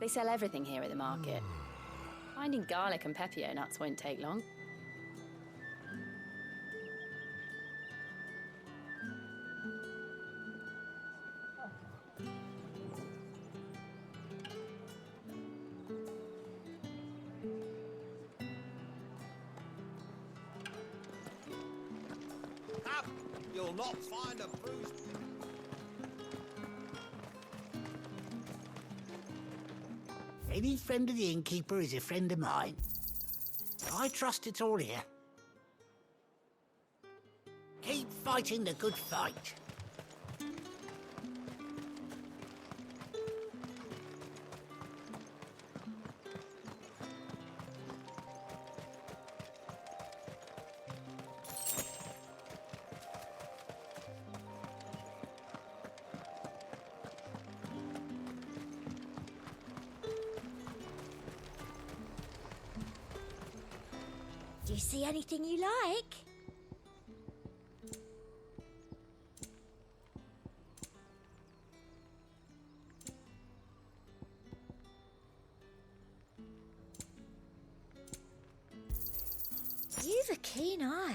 They sell everything here at the market. Finding garlic and pepio nuts won't take long. Up! You'll not find a bruised... Any friend of the innkeeper is a friend of mine. I trust it's all here. Keep fighting the good fight. Do you see anything you like? You've a keen eye.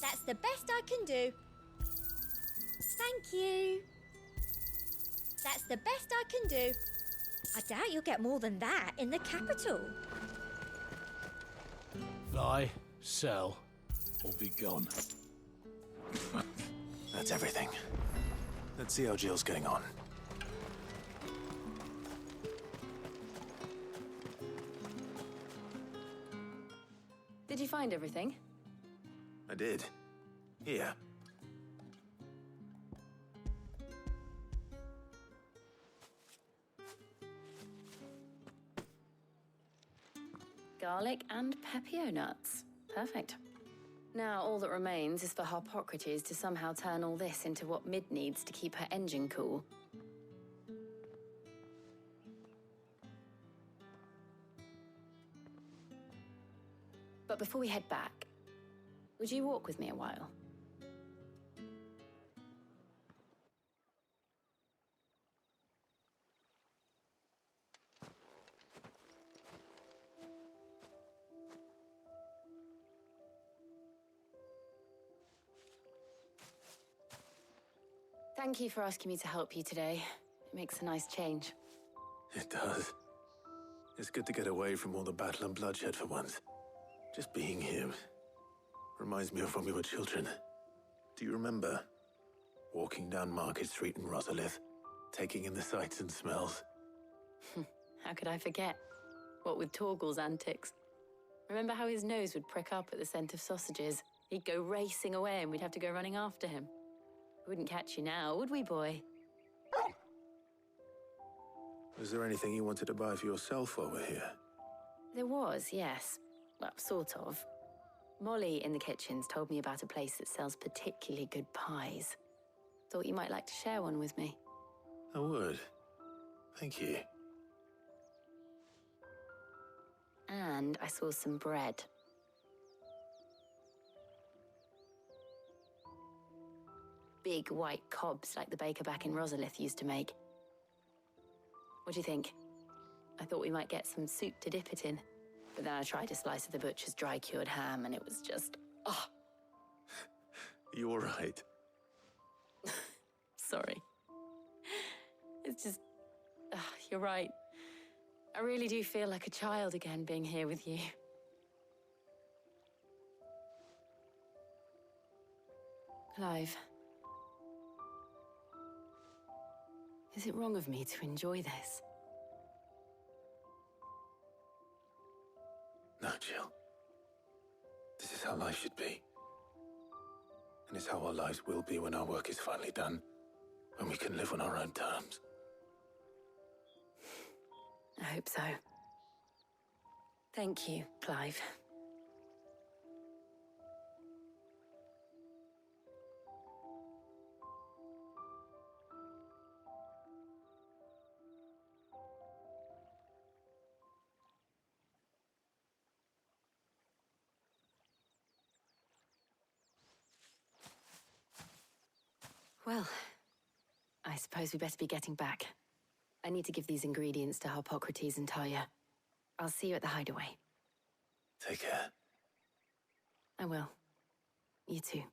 That's the best I can do. Thank you. That's the best I can do. I doubt you'll get more than that in the capital. Buy, sell, or be gone. That's everything. Let's see how Jill's getting on. Did you find everything? I did. Here. Garlic and pepio nuts. Perfect. Now all that remains is for Harpocrates to somehow turn all this into what Mid needs to keep her engine cool. But before we head back, would you walk with me a while? Thank you for asking me to help you today. It makes a nice change. It does. It's good to get away from all the battle and bloodshed for once. Just being here reminds me of when we were children. Do you remember? Walking down Market Street in Rosalith, taking in the sights and smells. How could I forget? What with Torgal's antics. Remember how his nose would prick up at the scent of sausages? He'd go racing away and we'd have to go running after him. We wouldn't catch you now, would we, boy? Was there anything you wanted to buy for yourself while we're here? There was, yes. Well, sort of. Molly in the kitchens told me about a place that sells particularly good pies. Thought you might like to share one with me. I would. Thank you. And I saw some bread. Big white cobs like the baker back in Rosalith used to make. What do you think? I thought we might get some soup to dip it in. But then I tried a slice of the butcher's dry-cured ham and it was just... oh! You all right? Sorry. It's just... you're right. I really do feel like a child again being here with you. Clive. Is it wrong of me to enjoy this? No, Jill. This is how life should be. And it's how our lives will be when our work is finally done. When we can live on our own terms. I hope so. Thank you, Clive. Well, I suppose we better be getting back. I need to give these ingredients to Harpocrates and Talia. I'll see you at the hideaway. Take care. I will. You too.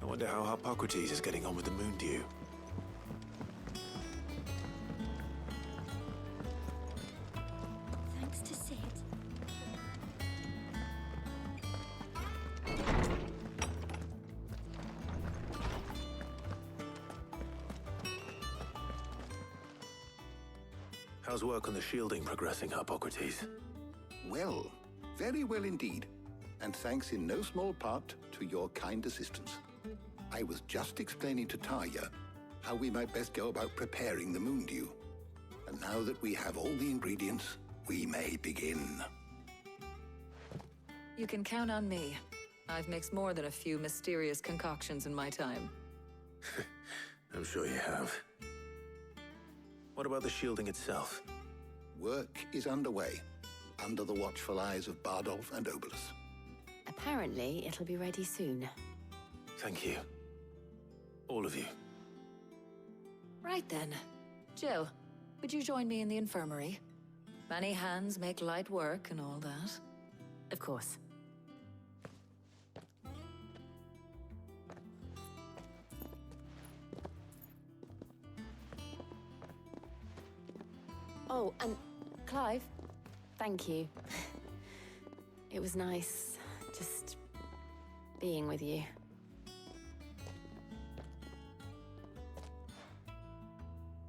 I wonder how Harpocrates is getting on with the moon dew. Thanks to Sid. How's work on the shielding progressing, Harpocrates? Well, very well indeed. And thanks in no small part to your kind assistance. I was just explaining to Talia how we might best go about preparing the moon dew. And now that we have all the ingredients, we may begin. You can count on me. I've mixed more than a few mysterious concoctions in my time. I'm sure you have. What about the shielding itself? Work is underway, under the watchful eyes of Bardolph and Obolus. Apparently, it'll be ready soon. Thank you. All of you. Right then. Jill, would you join me in the infirmary? Many hands make light work and all that. Of course. Oh, and Clive, thank you. It was nice just being with you.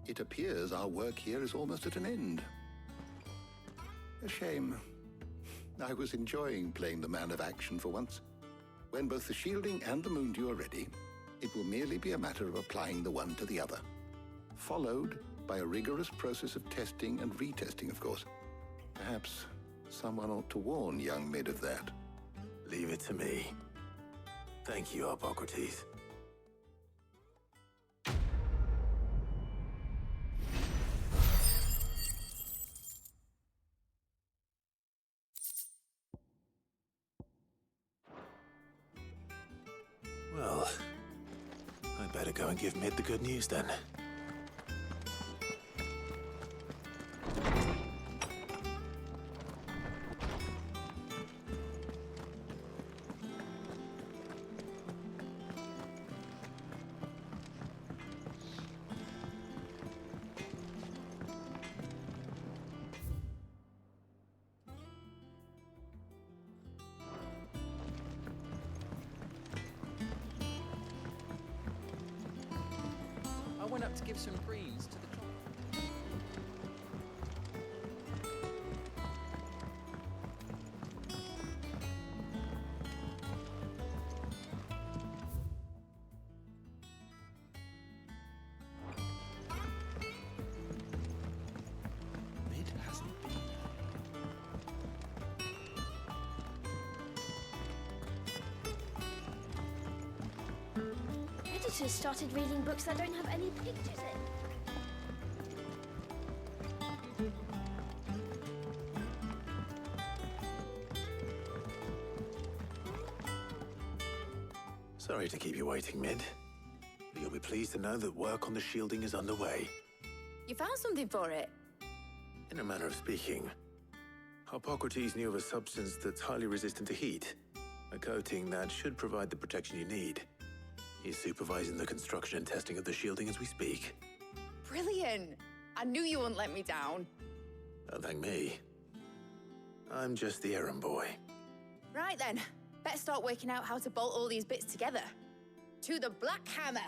It appears our work here is almost at an end. A shame. I was enjoying playing the man of action for once. When both the shielding and the moon dew are ready, it will merely be a matter of applying the one to the other. Followed by a rigorous process of testing and retesting, of course. Perhaps someone ought to warn young Mid of that. Leave it to me. Thank you, Harpocrates. Well, I'd better go and give Mid the good news then. I went up to give some greens to the clock. Mid hasn't been Editors started reading books that don't have any pictures in. Sorry to keep you waiting, Mid. But you'll be pleased to know that work on the shielding is underway. You found something for it? In a manner of speaking, Hippocrates knew of a substance that's highly resistant to heat, a coating that should provide the protection you need. He's supervising the construction and testing of the shielding as we speak. Brilliant! I knew you wouldn't let me down. Don't thank me. I'm just the errand boy. Right then, better start working out how to bolt all these bits together. To the Black Hammer!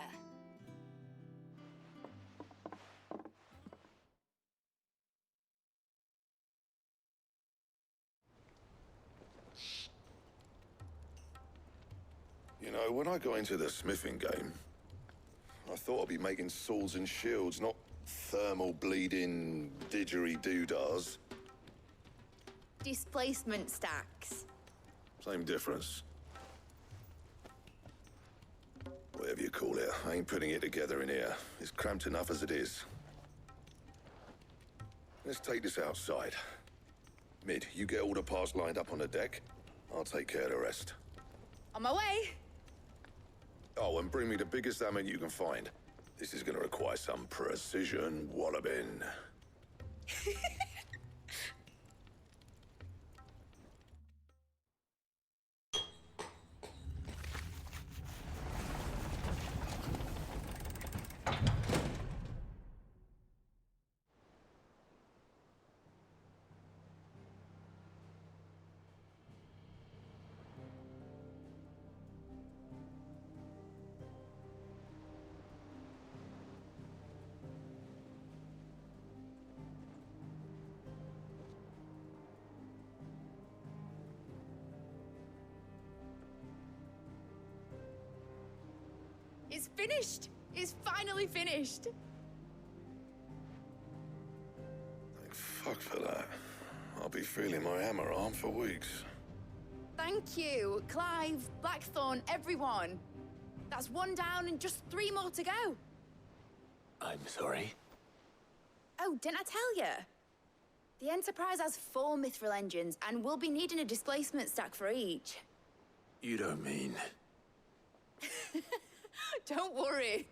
You know, when I got into the smithing game, I thought I'd be making swords and shields, not thermal bleeding didgeridoo-dahs. Displacement stacks. Same difference. Whatever you call it, I ain't putting it together in here. It's cramped enough as it is. Let's take this outside. Mid, you get all the parts lined up on the deck. I'll take care of the rest. On my way! Oh, and bring me the biggest hammer you can find. This is gonna require some precision walloping. It's finished! It's finally finished! Thank fuck for that. I'll be feeling my hammer arm for weeks. Thank you, Clive, Blackthorn, everyone. That's one down and just 3 more to go. I'm sorry. Oh, didn't I tell you? The Enterprise has 4 mithril engines, and we'll be needing a displacement stack for each. You don't mean... Don't worry.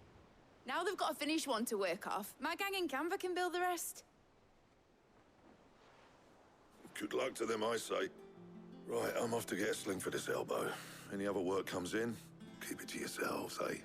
Now they've got a finished one to work off. My gang in Canva can build the rest. Good luck to them, I say. Right, I'm off to get a sling for this elbow. Any other work comes in, keep it to yourselves, eh?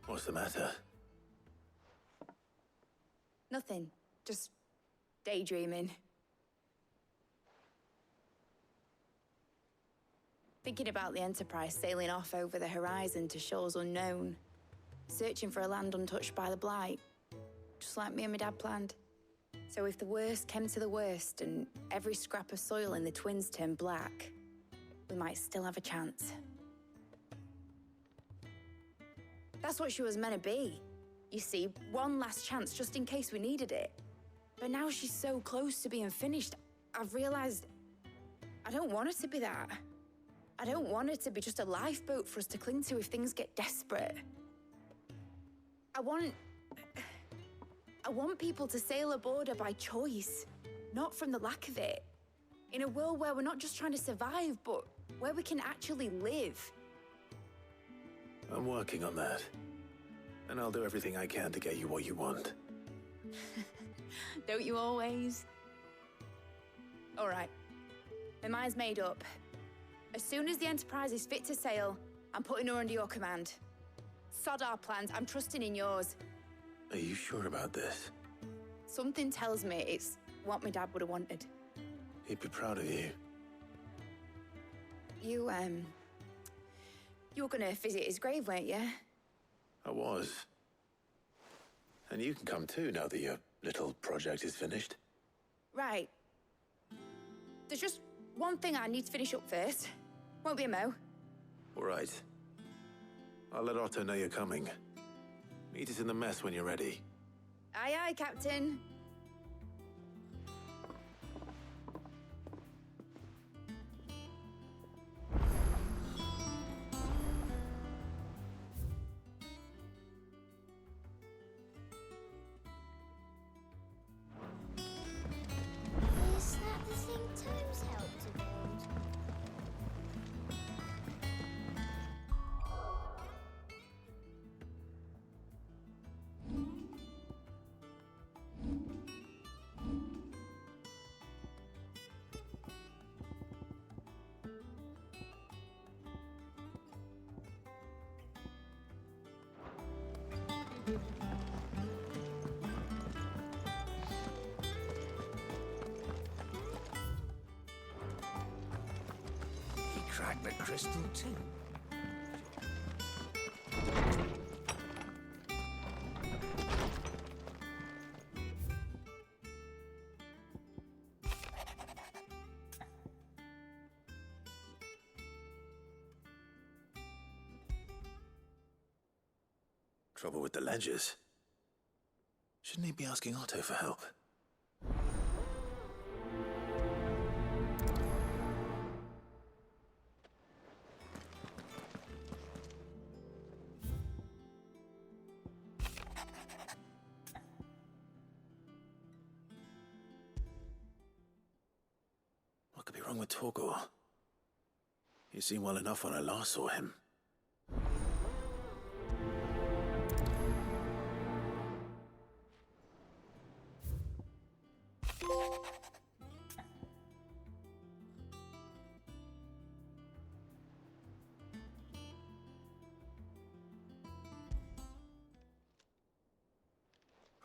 What's the matter? Nothing. Just daydreaming. Thinking about the Enterprise sailing off over the horizon to shores unknown. Searching for a land untouched by the Blight. Just like me and my dad planned. So if the worst came to the worst and every scrap of soil in the Twins turned black, we might still have a chance. That's what she was meant to be. You see, one last chance just in case we needed it. But now she's so close to being finished, I've realized I don't want her to be that. I don't want her to be just a lifeboat for us to cling to if things get desperate. I want people to sail aboard her by choice, not from the lack of it. In a world where we're not just trying to survive, but where we can actually live. I'm working on that. And I'll do everything I can to get you what you want. Don't you always? All right. My mind's made up. As soon as the Enterprise is fit to sail, I'm putting her under your command. Sod our plans, I'm trusting in yours. Are you sure about this? Something tells me it's what my dad would have wanted. He'd be proud of you. You were gonna visit his grave, weren't you? I was. And you can come too now that your little project is finished. Right. There's just one thing I need to finish up first. Won't be a mo. All right. I'll let Otto know you're coming. Meet us in the mess when you're ready. Aye, aye, Captain. Is that the thing Tomes helped to build? He cracked the crystal too. Trouble with the ledgers. Shouldn't he be asking Otto for help? What could be wrong with Torgor? He seemed well enough when I last saw him.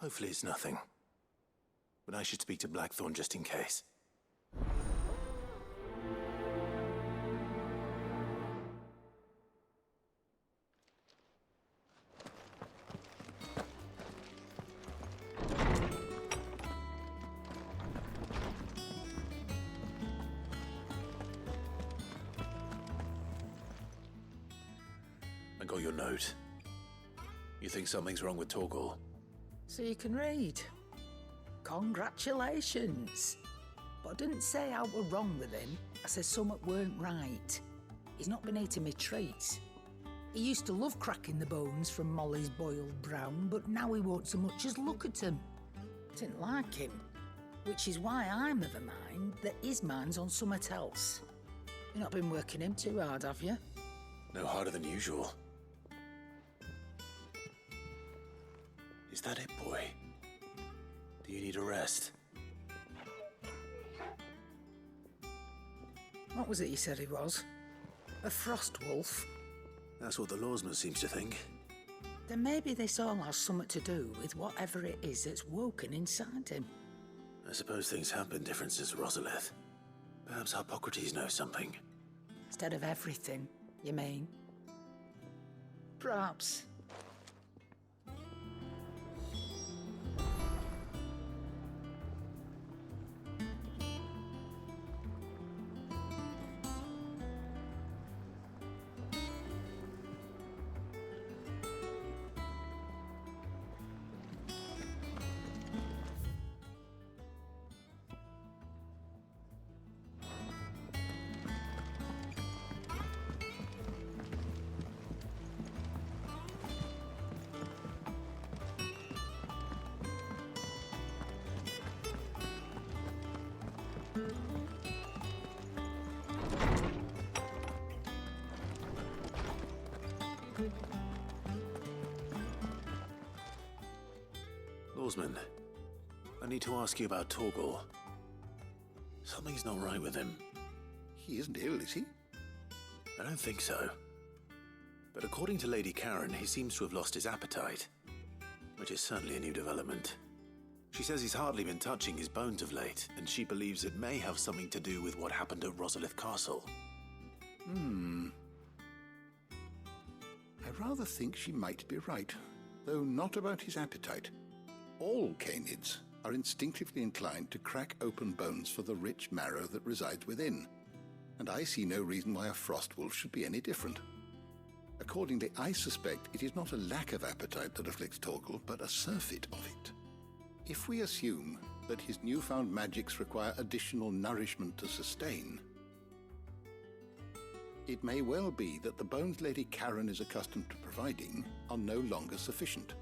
Hopefully it's nothing. But I should speak to Blackthorn just in case. I got your note. You think something's wrong with Torgor? So you can read. Congratulations. But I didn't say I were wrong with him. I said something weren't right. He's not been eating me treats. He used to love cracking the bones from Molly's boiled brown, but now he won't so much as look at them. Didn't like him. Which is why I'm of a mind that his mind's on something else. You've not been working him too hard, have you? No harder than usual. Is that it, boy? Do you need a rest? What was it you said he was? A frost wolf? That's what the lawsman seems to think. Then maybe this all has something to do with whatever it is that's woken inside him. I suppose things have been different since Rosalith. Perhaps Hippocrates knows something. Instead of everything, you mean? Perhaps. Lawsman, I need to ask you about Torgor. Something's not right with him. He isn't ill, is he? I don't think so. But according to Lady Karen, he seems to have lost his appetite, which is certainly a new development. She says he's hardly been touching his bones of late, and she believes it may have something to do with what happened at Rosalith Castle. I rather think she might be right, though not about his appetite. All canids are instinctively inclined to crack open bones for the rich marrow that resides within, and I see no reason why a frost wolf should be any different. Accordingly, I suspect it is not a lack of appetite that afflicts Torgal, but a surfeit of it. If we assume that his newfound magics require additional nourishment to sustain, it may well be that the bones Lady Karen is accustomed to providing are no longer sufficient.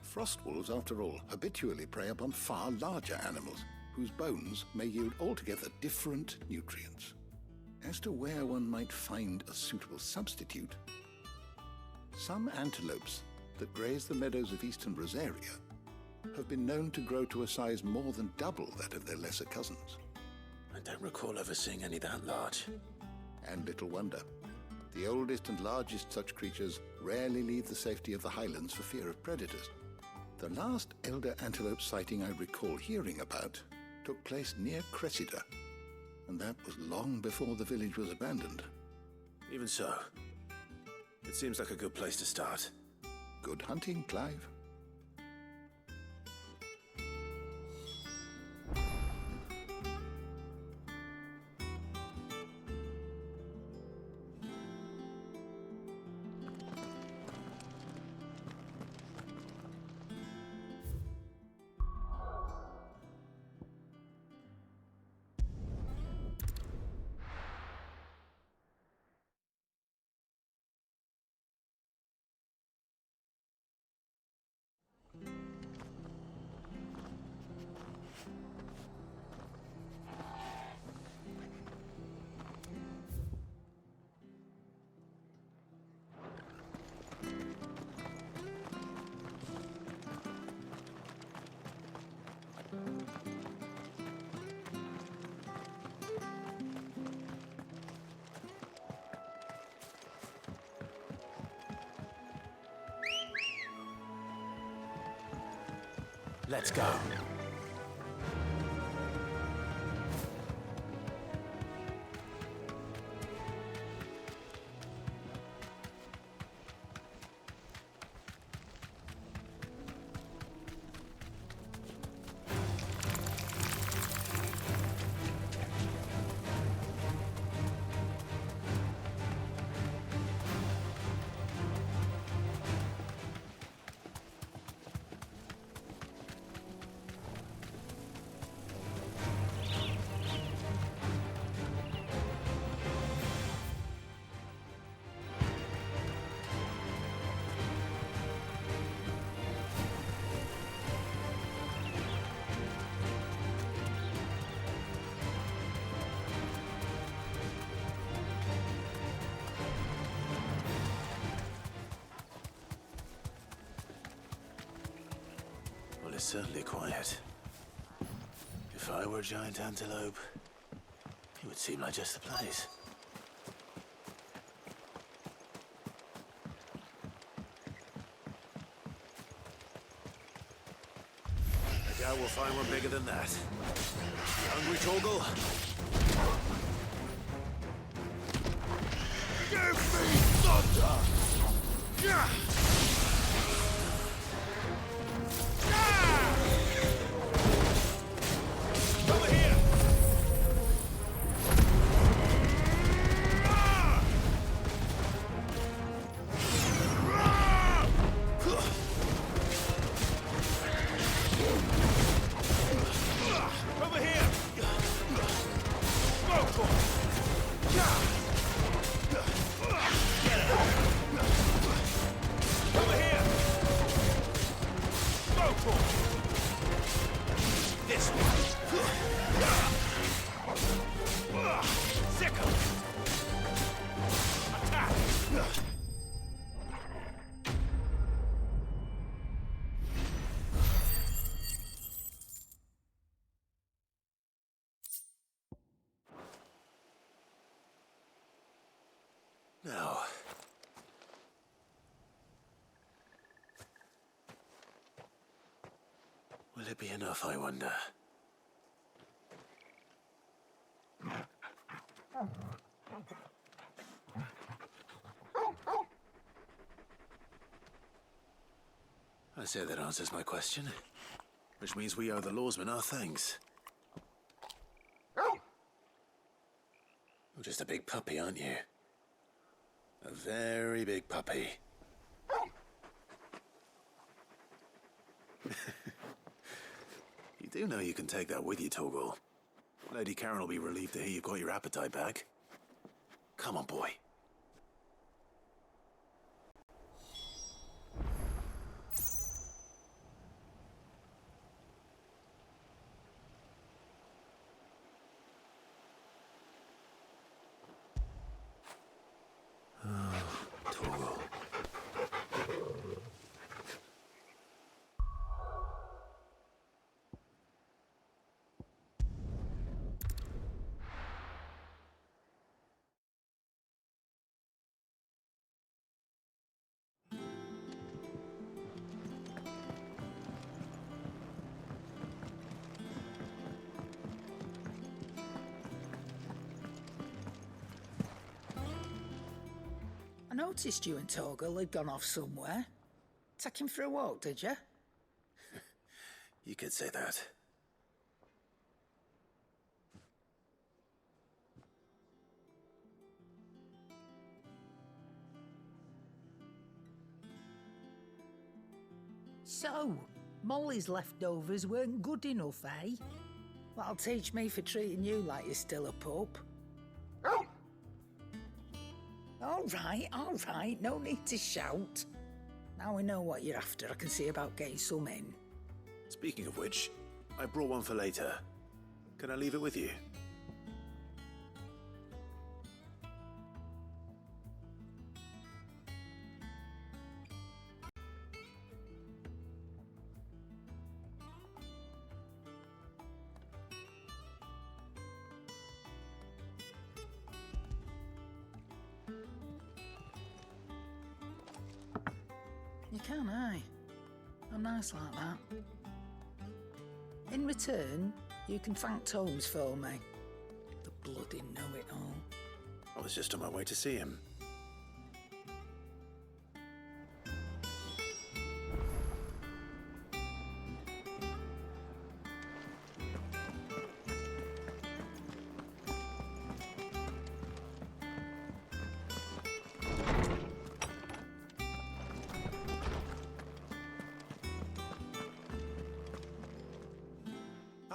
Frostwolves, after all, habitually prey upon far larger animals, whose bones may yield altogether different nutrients. As to where one might find a suitable substitute, some antelopes that graze the meadows of eastern Rosaria have been known to grow to a size more than double that of their lesser cousins. I don't recall ever seeing any that large. And little wonder. The oldest and largest such creatures rarely leave the safety of the highlands for fear of predators. The last elder antelope sighting I recall hearing about took place near Cressida, and that was long before the village was abandoned. Even so, it seems like a good place to start. Good hunting, Clive. Let's go. It's certainly quiet. If I were a giant antelope, it would seem like just the place. I doubt we'll find one bigger than that. You hungry, Torgal? Give me thunder! Yeah! Now, will it be enough, I wonder? I say that answers my question, which means we owe the lawsman our thanks. You're just a big puppy, aren't you? A very big puppy. You do know you can take that with you, Torgal. Lady Karen will be relieved to hear you've got your appetite back. Come on, boy. Torgal. I noticed you and Torgal had gone off somewhere. Take him for a walk, did you? You could say that. So, Molly's leftovers weren't good enough, eh? That'll teach me for treating you like you're still a pup. All right, no need to shout. Now we know what you're after, I can see about getting some in. Speaking of which, I brought one for later. Can I leave it with you? You can, aye. I'm nice like that. In return, you can thank Tomes for me. The bloody know-it-all. I was just on my way to see him.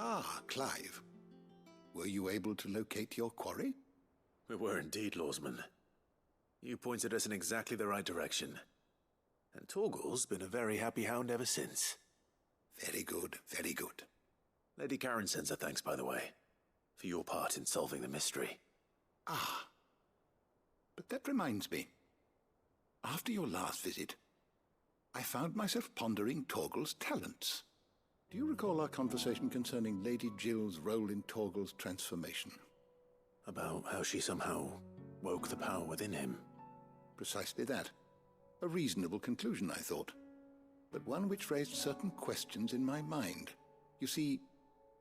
Ah, Clive. Were you able to locate your quarry? We were indeed, Lawsman. You pointed us in exactly the right direction. And Torgal's been a very happy hound ever since. Very good, very good. Lady Karen sends her thanks, by the way, for your part in solving the mystery. Ah. But that reminds me. After your last visit, I found myself pondering Torgal's talents. Do you recall our conversation concerning Lady Jill's role in Torgal's transformation? About how she somehow woke the power within him. Precisely that. A reasonable conclusion, I thought. But one which raised certain questions in my mind. You see,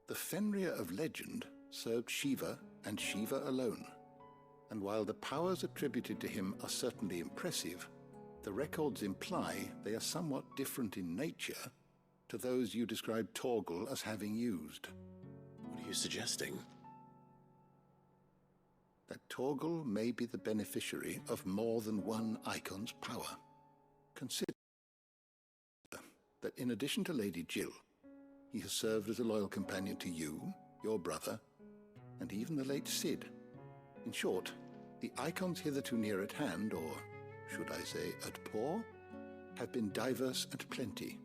the Fenrir of legend served Shiva and Shiva alone. And while the powers attributed to him are certainly impressive, the records imply they are somewhat different in nature to those you described Torgal as having used. What are you suggesting? That Torgal may be the beneficiary of more than one icon's power. Consider that in addition to Lady Jill, he has served as a loyal companion to you, your brother, and even the late Cid. In short, the icons hitherto near at hand, or should I say at paw, have been diverse and plenty,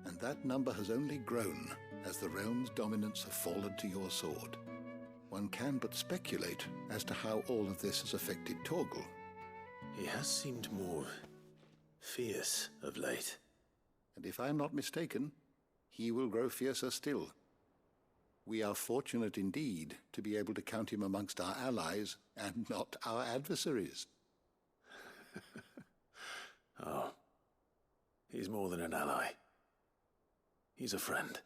and that number has only grown as the realm's dominance have fallen to your sword. One can but speculate as to how all of this has affected Torgal. He has seemed more fierce of late. And if I am not mistaken, he will grow fiercer still. We are fortunate indeed to be able to count him amongst our allies and not our adversaries. Oh, he's more than an ally. He's a friend.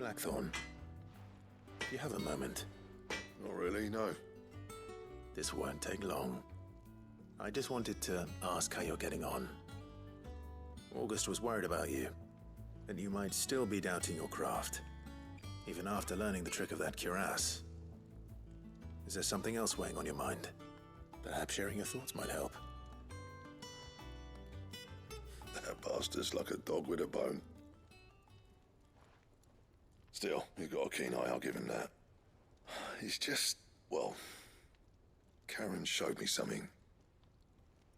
Blackthorn, do you have a moment? Not really, no. This won't take long. I just wanted to ask how you're getting on. August was worried about you, that you might still be doubting your craft, even after learning the trick of that cuirass. Is there something else weighing on your mind? Perhaps sharing your thoughts might help. That bastard's like a dog with a bone. Still, you've got a keen eye, I'll give him that. He's just, well, Karen showed me something.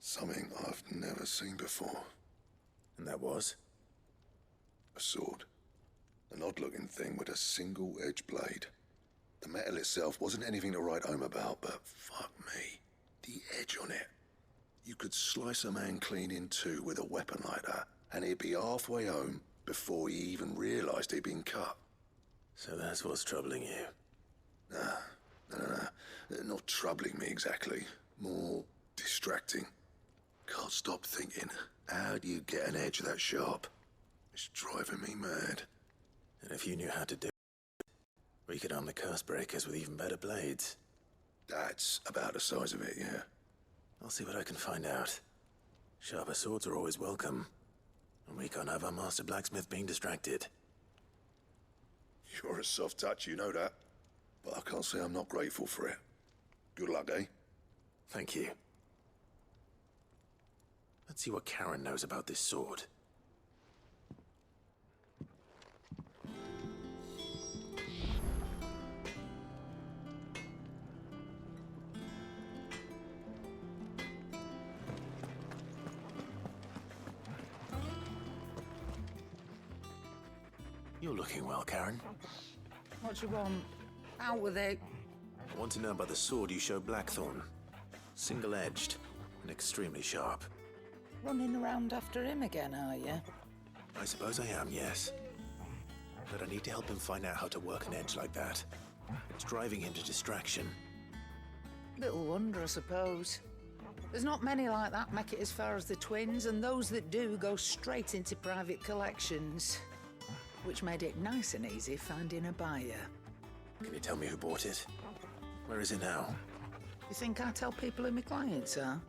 Something I've never seen before. And that was? A sword. An odd-looking thing with a single-edged blade. The metal itself wasn't anything to write home about, but fuck me, the edge on it. You could slice a man clean in two with a weapon like that, and he'd be halfway home before he even realized he'd been cut. So that's what's troubling you? No. Not troubling me exactly. More distracting. Can't stop thinking, how do you get an edge that sharp? It's driving me mad. And if you knew how to do it, we could arm the curse breakers with even better blades. That's about the size of it, yeah. I'll see what I can find out. Sharper swords are always welcome. And we can't have our master blacksmith being distracted. You're a soft touch, you know that. But I can't say I'm not grateful for it. Good luck, eh? Thank you. Let's see what Karen knows about this sword. You're looking well, Karen. What do you want? Out with it. I want to know about the sword you showed Blackthorn. Single-edged and extremely sharp. Running around after him again, are you? I suppose I am, yes. But I need to help him find out how to work an edge like that. It's driving him to distraction. Little wonder, I suppose. There's not many like that make it as far as the twins, and those that do go straight into private collections. Which made it nice and easy finding a buyer. Can you tell me who bought it? Where is it now? You think I tell people who my clients are?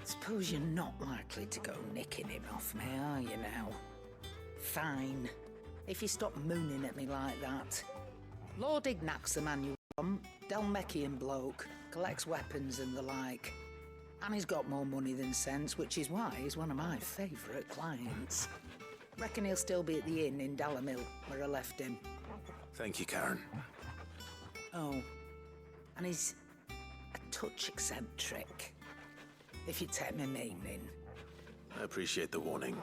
Suppose you're not likely to go nicking him off me, are you now? Fine. If you stop mooning at me like that. Lord Ignac's the man you want. Delmechian bloke. Collects weapons and the like. And he's got more money than sense, which is why he's one of my favourite clients. Reckon he'll still be at the inn in Dalamil, where I left him. Thank you, Karen. Oh, and he's a touch eccentric, if you take my meaning. I appreciate the warning.